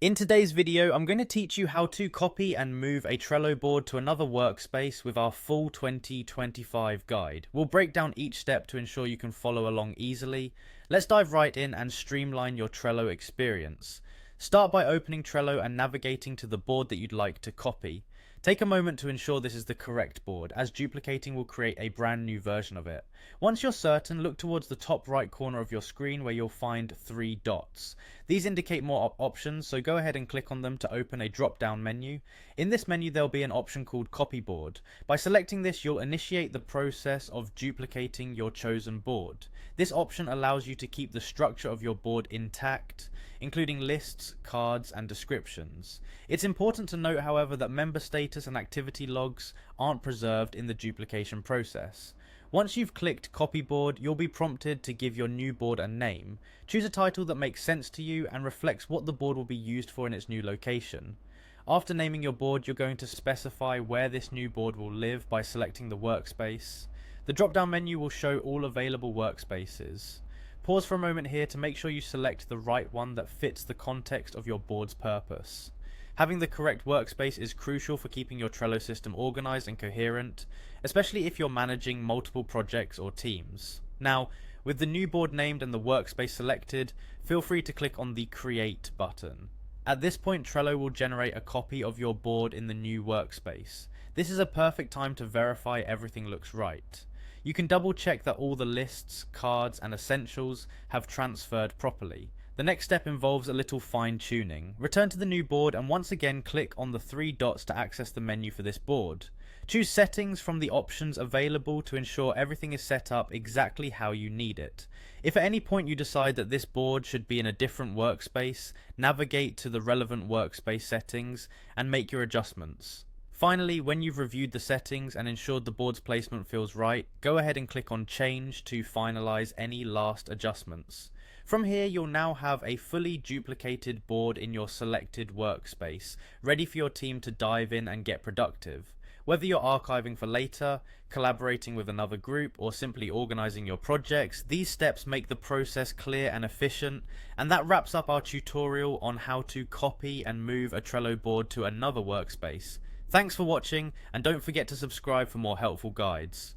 In today's video, I'm going to teach you how to copy and move a Trello board to another workspace with our full 2025 guide. We'll break down each step to ensure you can follow along easily. Let's dive right in and streamline your Trello experience. Start by opening Trello and navigating to the board that you'd like to copy. Take a moment to ensure this is the correct board, as duplicating will create a brand new version of it. Once you're certain, look towards the top right corner of your screen where you'll find 3 dots. These indicate more options, so go ahead and click on them to open a drop-down menu. In this menu there'll be an option called Copy Board. By selecting this, you'll initiate the process of duplicating your chosen board. This option allows you to keep the structure of your board intact, including lists, cards, and descriptions. It's important to note, however, that member status and activity logs aren't preserved in the duplication process. Once you've clicked Copy Board, you'll be prompted to give your new board a name. Choose a title that makes sense to you and reflects what the board will be used for in its new location. After naming your board, you're going to specify where this new board will live by selecting the workspace. The drop-down menu will show all available workspaces. Pause for a moment here to make sure you select the right one that fits the context of your board's purpose. Having the correct workspace is crucial for keeping your Trello system organized and coherent, especially if you're managing multiple projects or teams. Now, with the new board named and the workspace selected, feel free to click on the Create button. At this point, Trello will generate a copy of your board in the new workspace. This is a perfect time to verify everything looks right. You can double check that all the lists, cards, and essentials have transferred properly. The next step involves a little fine tuning. Return to the new board and once again click on the 3 dots to access the menu for this board. Choose settings from the options available to ensure everything is set up exactly how you need it. If at any point you decide that this board should be in a different workspace, navigate to the relevant workspace settings and make your adjustments. Finally, when you've reviewed the settings and ensured the board's placement feels right, go ahead and click on Change to finalize any last adjustments. From here, you'll now have a fully duplicated board in your selected workspace, ready for your team to dive in and get productive. Whether you're archiving for later, collaborating with another group, or simply organizing your projects, these steps make the process clear and efficient. And that wraps up our tutorial on how to copy and move a Trello board to another workspace. Thanks for watching, and don't forget to subscribe for more helpful guides.